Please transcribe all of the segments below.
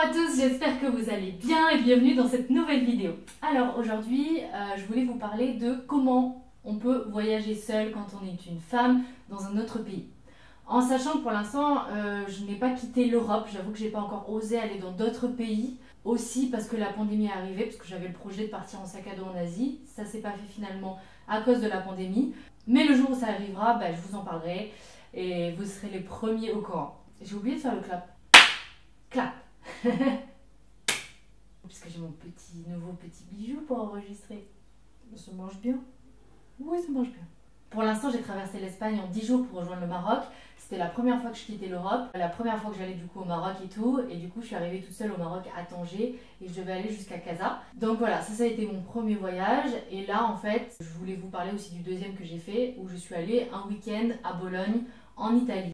Bonjour à tous, j'espère que vous allez bien et bienvenue dans cette nouvelle vidéo. Alors aujourd'hui, je voulais vous parler de comment on peut voyager seul quand on est une femme dans un autre pays. En sachant que pour l'instant, je n'ai pas quitté l'Europe, j'avoue que je n'ai pas encore osé aller dans d'autres pays. Aussi parce que la pandémie est arrivée, parce que j'avais le projet de partir en sac à dos en Asie. Ça s'est pas fait finalement à cause de la pandémie. Mais le jour où ça arrivera, je vous en parlerai et vous serez les premiers au courant. J'ai oublié de faire le clap. Clap. Puisque j'ai mon nouveau petit bijou pour enregistrer. Ça mange bien? Oui, ça mange bien. Pour l'instant, j'ai traversé l'Espagne en 10 jours pour rejoindre le Maroc. C'était la première fois que je quittais l'Europe, la première fois que j'allais du coup au Maroc et tout. Et du coup, je suis arrivée toute seule au Maroc à Tanger et je devais aller jusqu'à Casa. Donc voilà, ça a été mon premier voyage. Et là, en fait, je voulais vous parler aussi du deuxième que j'ai fait, où je suis allée un week-end à Bologne, en Italie.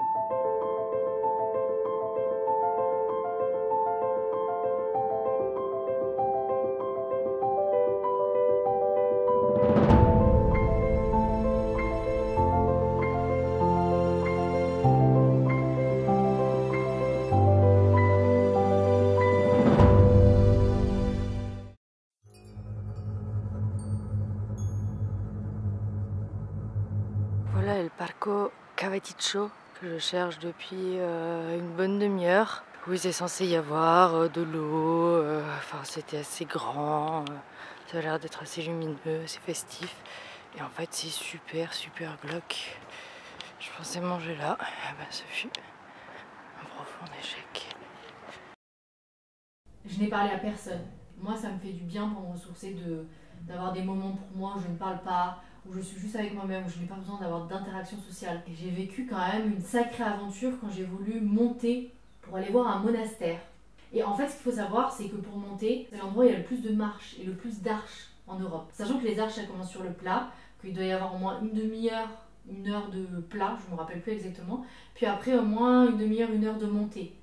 Voilà le Parco Cavaticcio que je cherche depuis une bonne demi-heure. Oui, c'est censé y avoir de l'eau, enfin c'était assez grand, ça a l'air d'être assez lumineux, c'est festif. Et en fait c'est super glauque. Je pensais manger là, ce fut un profond échec. Je n'ai parlé à personne. Moi, ça me fait du bien pour me ressourcer d'avoir des moments pour moi où je ne parle pas, où je suis juste avec moi-même, où je n'ai pas besoin d'avoir d'interaction sociale. Et j'ai vécu quand même une sacrée aventure quand j'ai voulu monter pour aller voir un monastère. Et en fait, ce qu'il faut savoir, c'est que pour monter, c'est l'endroit où il y a le plus de marches et le plus d'arches en Europe. Sachant que les arches, elles commencent sur le plat, qu'il doit y avoir au moins une demi-heure, une heure de plat, je ne me rappelle plus exactement. Puis après, au moins une demi-heure, une heure de montée.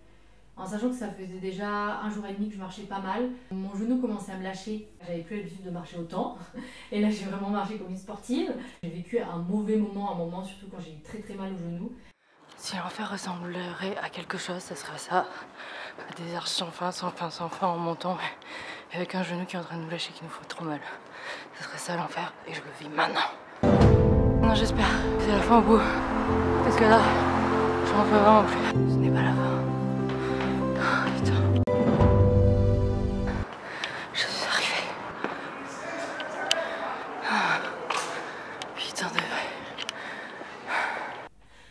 En sachant que ça faisait déjà un jour et demi que je marchais pas mal. Mon genou commençait à me lâcher. J'avais plus l'habitude de marcher autant. Et là, j'ai vraiment marché comme une sportive. J'ai vécu un mauvais moment, surtout quand j'ai eu très mal au genou. Si l'enfer ressemblerait à quelque chose, ça serait ça. À des arches sans fin en montant. Avec un genou qui est en train de nous lâcher, qui nous fait trop mal. Ça serait ça l'enfer. Et je le vis maintenant. Non, j'espère que c'est la fin au bout. Parce que là, je n'en peux vraiment plus. Ce n'est pas la fin. Oh, putain. Je suis arrivée. Putain de vrai.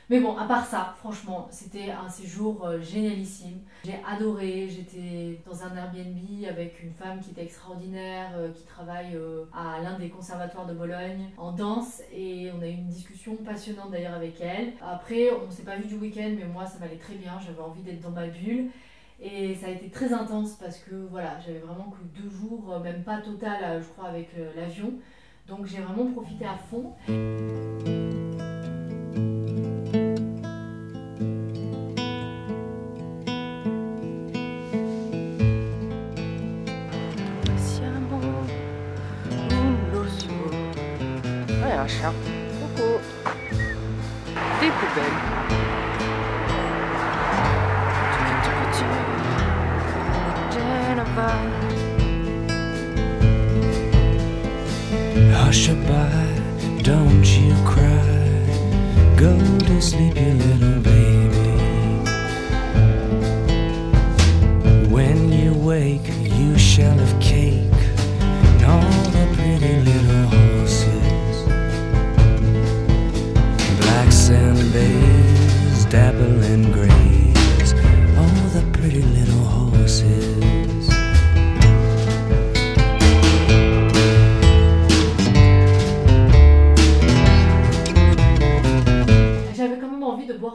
Mais bon, à part ça, franchement, c'était un séjour génialissime. J'ai adoré, j'étais dans un Airbnb avec une femme qui était extraordinaire, qui travaille à l'un des conservatoires de Bologne en danse, et on a eu une discussion passionnante d'ailleurs avec elle. Après, on ne s'est pas vu du week-end, mais moi ça m'allait très bien, j'avais envie d'être dans ma bulle. Et ça a été très intense parce que voilà, j'avais vraiment que 2 jours, même pas total, je crois, avec l'avion. Donc j'ai vraiment profité à fond. Ouais, un chien. Coucou. Des poubelles. Hush-a-bye, don't you cry. Go to sleep, you little baby. When you wake, you shall have cake and all the pretty little horses. Black sand bays, dapple and grays, all the pretty little horses.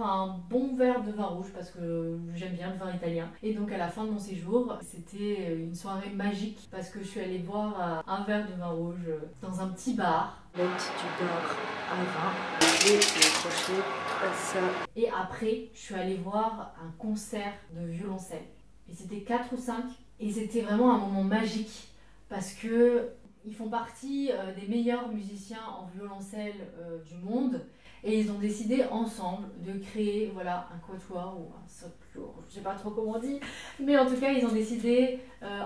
Un bon verre de vin rouge parce que j'aime bien le vin italien, et donc à la fin de mon séjour c'était une soirée magique parce que je suis allée boire un verre de vin rouge dans un petit bar. L'aide du bar à vin et le crochet à ça. Et après je suis allée voir un concert de violoncelle et c'était 4 ou 5 et c'était vraiment un moment magique parce que ils font partie des meilleurs musiciens en violoncelle du monde. Et ils ont décidé ensemble de créer voilà, un quatuor ou un folklore, je ne sais pas trop comment on dit, mais en tout cas ils ont décidé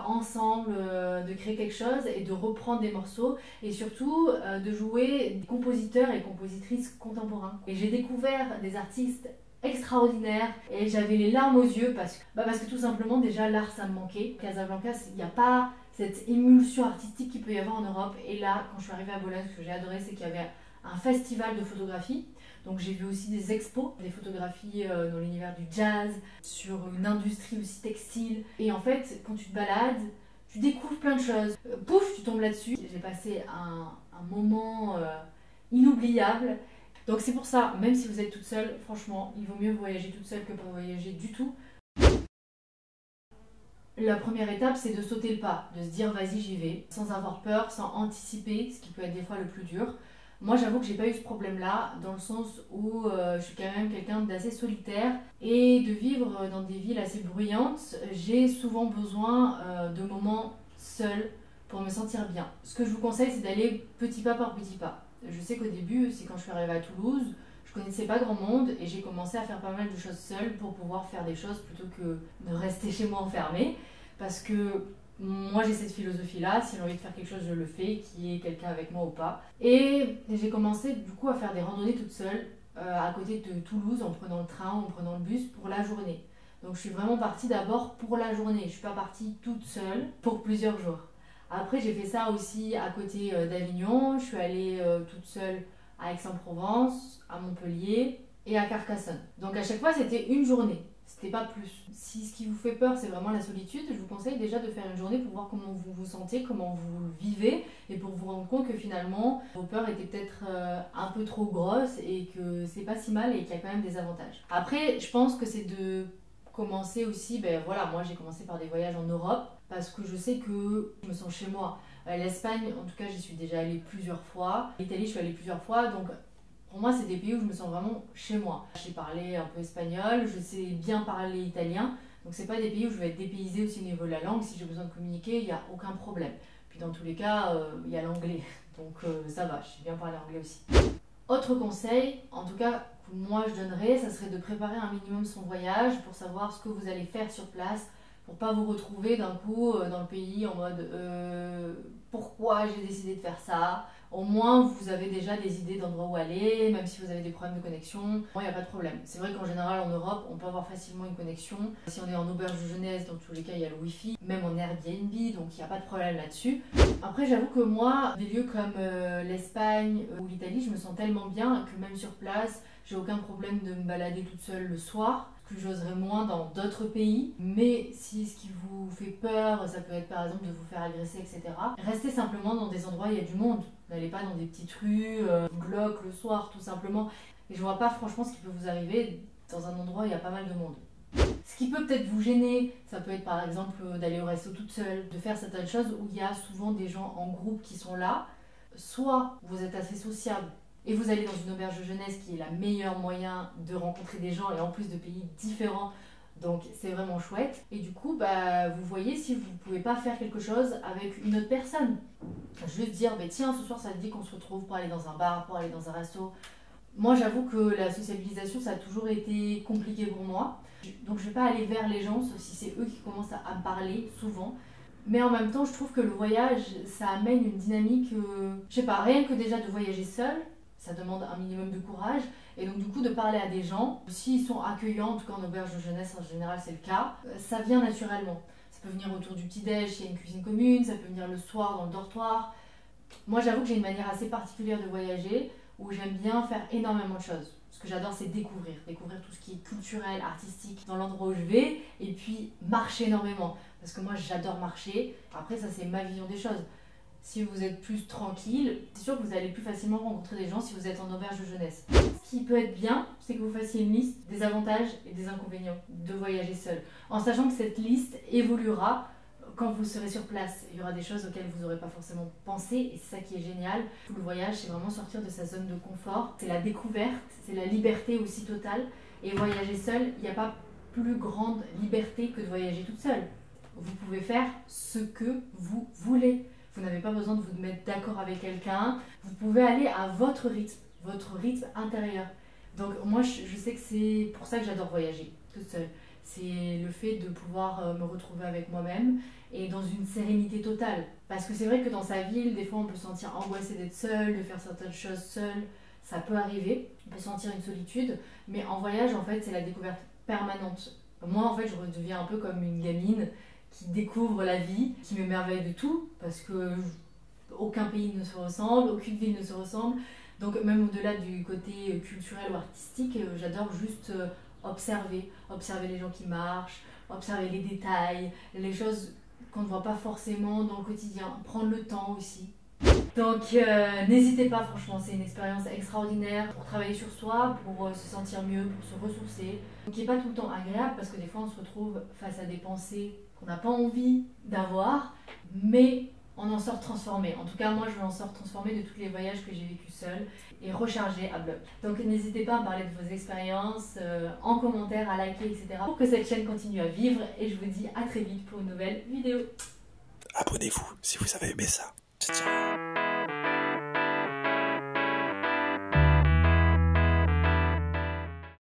ensemble de créer quelque chose et de reprendre des morceaux et surtout de jouer des compositeurs et compositrices contemporains. Et j'ai découvert des artistes extraordinaires et j'avais les larmes aux yeux parce que tout simplement déjà l'art ça me manquait. Casablanca, il n'y a pas cette émulsion artistique qu'il peut y avoir en Europe. Et là, quand je suis arrivée à Bologne, ce que j'ai adoré, c'est qu'il y avait un festival de photographie. Donc j'ai vu aussi des expos, des photographies dans l'univers du jazz, sur une industrie aussi textile. Et en fait, quand tu te balades, tu découvres plein de choses. Pouf, tu tombes là-dessus. J'ai passé un moment inoubliable. Donc c'est pour ça, même si vous êtes toute seule, franchement, il vaut mieux voyager toute seule que pas voyager du tout. La première étape, c'est de sauter le pas, de se dire vas-y j'y vais, sans avoir peur, sans anticiper, ce qui peut être des fois le plus dur. Moi j'avoue que j'ai pas eu ce problème-là, dans le sens où je suis quand même quelqu'un d'assez solitaire et de vivre dans des villes assez bruyantes, j'ai souvent besoin de moments seuls pour me sentir bien. Ce que je vous conseille, c'est d'aller petit pas par petit pas. Je sais qu'au début, c'est quand je suis arrivée à Toulouse, je connaissais pas grand monde et j'ai commencé à faire pas mal de choses seule pour pouvoir faire des choses plutôt que de rester chez moi enfermée. Parce que moi j'ai cette philosophie-là, si j'ai envie de faire quelque chose, je le fais, qu'il y ait quelqu'un avec moi ou pas. Et j'ai commencé du coup à faire des randonnées toute seule à côté de Toulouse en prenant le train, en prenant le bus pour la journée. Donc je suis vraiment partie d'abord pour la journée, je suis pas partie toute seule pour plusieurs jours. Après j'ai fait ça aussi à côté d'Avignon, je suis allée toute seule à Aix-en-Provence, à Montpellier et à Carcassonne. Donc à chaque fois c'était une journée, c'était pas plus. Si ce qui vous fait peur c'est vraiment la solitude, je vous conseille déjà de faire une journée pour voir comment vous vous sentez, comment vous vivez et pour vous rendre compte que finalement vos peurs étaient peut-être un peu trop grosses et que c'est pas si mal et qu'il y a quand même des avantages. Après je pense que c'est de commencer aussi, moi j'ai commencé par des voyages en Europe parce que je sais que je me sens chez moi. L'Espagne, en tout cas, j'y suis déjà allée plusieurs fois. L'Italie, je suis allée plusieurs fois. Donc, pour moi, c'est des pays où je me sens vraiment chez moi. Je sais parler un peu espagnol, je sais bien parler italien. Donc, c'est pas des pays où je vais être dépaysée aussi au niveau de la langue. Si j'ai besoin de communiquer, il n'y a aucun problème. Puis, dans tous les cas, il y a l'anglais. Donc, ça va, je sais bien parler anglais aussi. Autre conseil, en tout cas, que moi je donnerais, ça serait de préparer un minimum son voyage pour savoir ce que vous allez faire sur place. Pour pas vous retrouver d'un coup dans le pays en mode pourquoi j'ai décidé de faire ça. Au moins vous avez déjà des idées d'endroits où aller, même si vous avez des problèmes de connexion, il n'y a pas de problème. C'est vrai qu'en général en Europe on peut avoir facilement une connexion. Si on est en auberge de jeunesse, dans tous les cas il y a le wifi, même en Airbnb, donc il n'y a pas de problème là-dessus. Après j'avoue que moi, des lieux comme l'Espagne ou l'Italie, je me sens tellement bien que même sur place, j'ai aucun problème de me balader toute seule le soir. J'oserais moins dans d'autres pays, mais si ce qui vous fait peur, ça peut être par exemple de vous faire agresser, etc. Restez simplement dans des endroits où il y a du monde. N'allez pas dans des petites rues, glauques le soir tout simplement. Et je vois pas franchement ce qui peut vous arriver dans un endroit où il y a pas mal de monde. Ce qui peut peut-être vous gêner, ça peut être par exemple d'aller au resto toute seule, de faire certaines choses où il y a souvent des gens en groupe qui sont là. Soit vous êtes assez sociable, et vous allez dans une auberge de jeunesse qui est le meilleur moyen de rencontrer des gens et en plus de pays différents, donc c'est vraiment chouette. Et du coup, vous voyez si vous pouvez pas faire quelque chose avec une autre personne. Juste dire, tiens, ce soir ça te dit qu'on se retrouve pour aller dans un bar, pour aller dans un resto. Moi j'avoue que la sociabilisation ça a toujours été compliqué pour moi. Donc je vais pas aller vers les gens, sauf si c'est eux qui commencent à me parler souvent. Mais en même temps, je trouve que le voyage, ça amène une dynamique, je sais pas, rien que déjà de voyager seul, ça demande un minimum de courage. Et donc du coup de parler à des gens, s'ils sont accueillants, en tout cas en auberge de jeunesse en général c'est le cas, ça vient naturellement. Ça peut venir autour du petit-déj, s'il y a une cuisine commune, ça peut venir le soir dans le dortoir. Moi j'avoue que j'ai une manière assez particulière de voyager, où j'aime bien faire énormément de choses. Ce que j'adore c'est découvrir tout ce qui est culturel, artistique dans l'endroit où je vais, et puis marcher énormément. Parce que moi j'adore marcher, après ça c'est ma vision des choses. Si vous êtes plus tranquille, c'est sûr que vous allez plus facilement rencontrer des gens si vous êtes en auberge de jeunesse. Ce qui peut être bien, c'est que vous fassiez une liste des avantages et des inconvénients de voyager seul. En sachant que cette liste évoluera quand vous serez sur place. Il y aura des choses auxquelles vous n'aurez pas forcément pensé et c'est ça qui est génial. Le voyage, c'est vraiment sortir de sa zone de confort. C'est la découverte, c'est la liberté aussi totale. Et voyager seul, il n'y a pas plus grande liberté que de voyager toute seule. Vous pouvez faire ce que vous voulez. Vous n'avez pas besoin de vous mettre d'accord avec quelqu'un. Vous pouvez aller à votre rythme. votre rythme intérieur. Donc moi je sais que c'est pour ça que j'adore voyager toute seule. C'est le fait de pouvoir me retrouver avec moi-même et dans une sérénité totale. Parce que c'est vrai que dans sa ville, des fois on peut se sentir angoissé d'être seul, de faire certaines choses seul. Ça peut arriver, on peut sentir une solitude. Mais en voyage, en fait, c'est la découverte permanente. Moi, en fait, je redeviens un peu comme une gamine qui découvre la vie, qui m'émerveille de tout. Parce que aucun pays ne se ressemble, aucune ville ne se ressemble. Donc même au-delà du côté culturel ou artistique, j'adore juste observer les gens qui marchent, observer les détails, les choses qu'on ne voit pas forcément dans le quotidien, prendre le temps aussi. Donc n'hésitez pas, franchement, c'est une expérience extraordinaire pour travailler sur soi, pour se sentir mieux, pour se ressourcer. Donc qui n'est pas tout le temps agréable parce que des fois on se retrouve face à des pensées qu'on n'a pas envie d'avoir, mais on en sort transformé. En tout cas, moi, je m'en sors transformée de tous les voyages que j'ai vécus seule et rechargée à bloc. Donc, n'hésitez pas à me parler de vos expériences, en commentaire, à liker, etc. pour que cette chaîne continue à vivre. Et je vous dis à très vite pour une nouvelle vidéo. Abonnez-vous si vous avez aimé ça. Ciao, ciao.